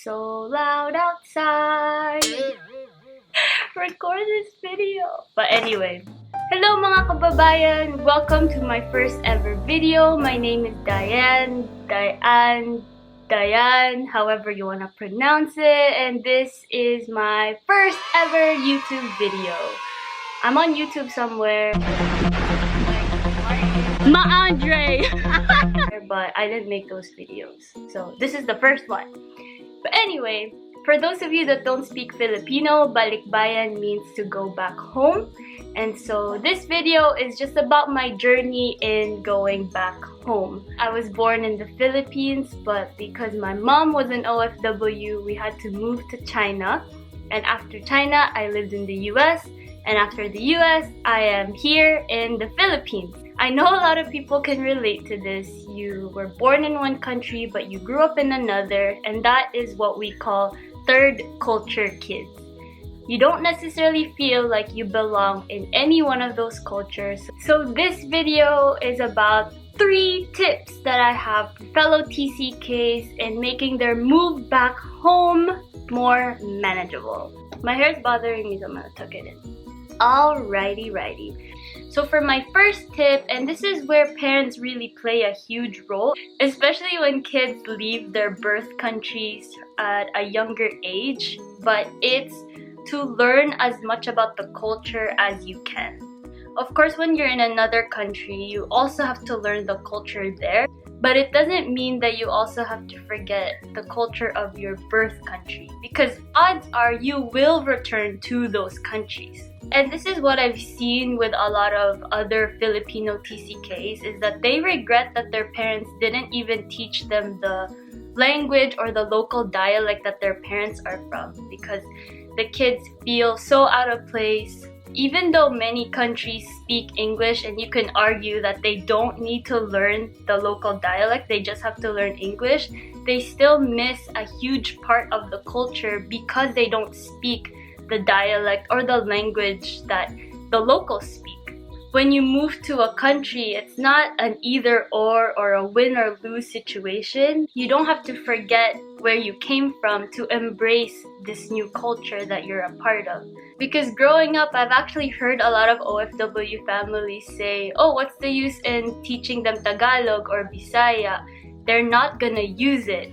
So loud outside. Record this video. But anyway, hello mga kababayan! Welcome to my first ever video. My name is Dianne, however you wanna pronounce it, and this is my first ever YouTube video. I'm on YouTube somewhere. Andre! But I didn't make those videos. So this is the first one. But anyway, for those of you that don't speak Filipino, Balikbayan means to go back home. And so this video is just about my journey in going back home. I was born in the Philippines, but because my mom was an OFW, we had to move to China. And after China, I lived in the US. And after the US, I am here in the Philippines. I know a lot of people can relate to this. You were born in one country, but you grew up in another, and that is what we call third culture kids. You don't necessarily feel like you belong in any one of those cultures. So this video is about 3 tips that I have for fellow TCKs in making their move back home more manageable. My hair is bothering me, so I'm gonna tuck it in. Alrighty. So for my first tip, and this is where parents really play a huge role, especially when kids leave their birth countries at a younger age, but it's to learn as much about the culture as you can. Of course, when you're in another country, you also have to learn the culture there, but it doesn't mean that you also have to forget the culture of your birth country, because odds are you will return to those countries. And this is what I've seen with a lot of other Filipino TCKs, is that they regret that their parents didn't even teach them the language or the local dialect that their parents are from, because the kids feel so out of place. Even though many countries speak English and you can argue that they don't need to learn the local dialect, they just have to learn English, they still miss a huge part of the culture because they don't speak the dialect or the language that the locals speak. When you move to a country, it's not an either or a win or lose situation. You don't have to forget where you came from to embrace this new culture that you're a part of. Because growing up, I've actually heard a lot of OFW families say, oh, what's the use in teaching them Tagalog or Bisaya? They're not gonna use it.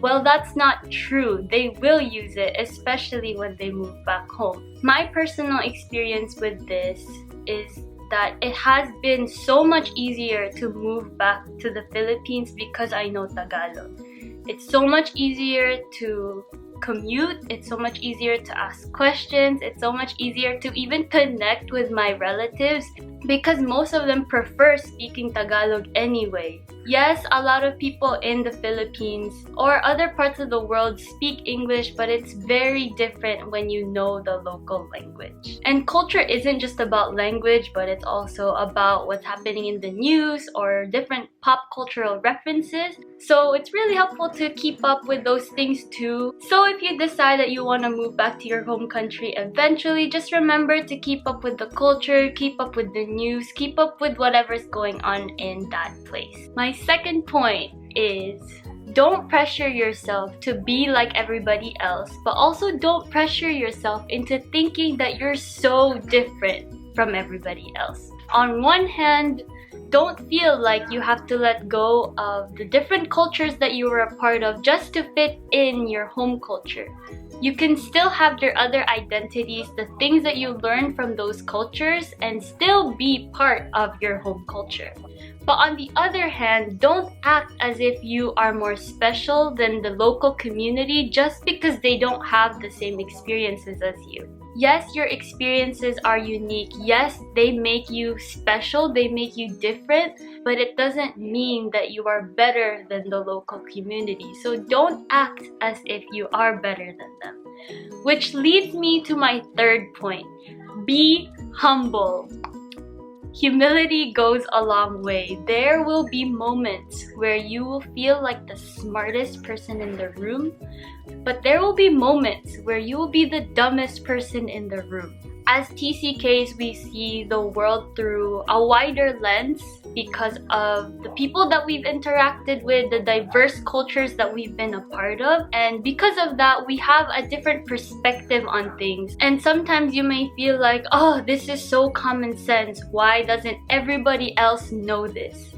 Well, that's not true. They will use it, especially when they move back home. My personal experience with this is that it has been so much easier to move back to the Philippines because I know Tagalog. It's so much easier to commute, it's so much easier to ask questions, it's so much easier to even connect with my relatives because most of them prefer speaking Tagalog anyway. Yes, a lot of people in the Philippines or other parts of the world speak English, but it's very different when you know the local language. And culture isn't just about language, but it's also about what's happening in the news or different pop cultural references. So it's really helpful to keep up with those things too. So if you decide that you want to move back to your home country eventually, just remember to keep up with the culture, keep up with the news, keep up with whatever's going on in that place. My second point is don't pressure yourself to be like everybody else, but also don't pressure yourself into thinking that you're so different from everybody else. On one hand, don't feel like you have to let go of the different cultures that you were a part of just to fit in your home culture. You can still have your other identities, the things that you learn from those cultures, and still be part of your home culture. But on the other hand, don't act as if you are more special than the local community just because they don't have the same experiences as you. Yes, your experiences are unique. Yes, they make you special, they make you different, but it doesn't mean that you are better than the local community. So don't act as if you are better than them. Which leads me to my third point. Be humble. Humility goes a long way. There will be moments where you will feel like the smartest person in the room, but there will be moments where you will be the dumbest person in the room. As TCKs, we see the world through a wider lens, because of the people that we've interacted with, the diverse cultures that we've been a part of, and because of that, we have a different perspective on things. And sometimes you may feel like, oh, this is so common sense. Why doesn't everybody else know this?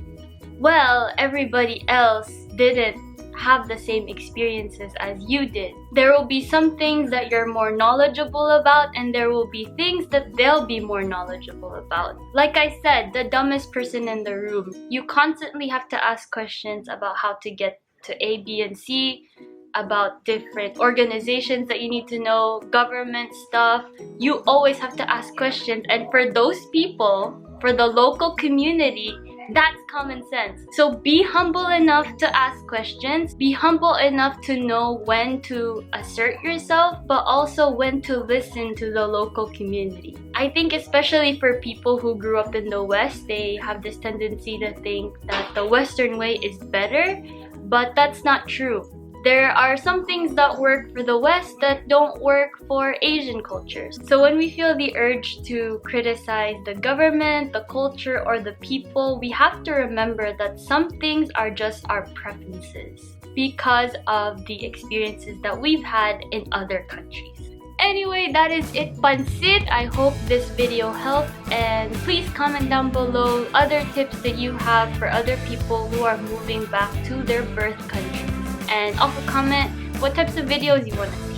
Well, everybody else didn't have the same experiences as you did. There will be some things that you're more knowledgeable about, and there will be things that they'll be more knowledgeable about. Like I said, the dumbest person in the room. You constantly have to ask questions about how to get to A, B, and C, about different organizations that you need to know, government stuff. You always have to ask questions, and for those people, for the local community, that's common sense. So be humble enough to ask questions. Be humble enough to know when to assert yourself, but also when to listen to the local community. I think especially for people who grew up in the West, they have this tendency to think that the Western way is better, but that's not true. There are some things that work for the West that don't work for Asian cultures. So when we feel the urge to criticize the government, the culture, or the people, we have to remember that some things are just our preferences because of the experiences that we've had in other countries. Anyway, that is it, Pansit. I hope this video helped, and please comment down below other tips that you have for other people who are moving back to their birth countries. And also comment what types of videos you want to see.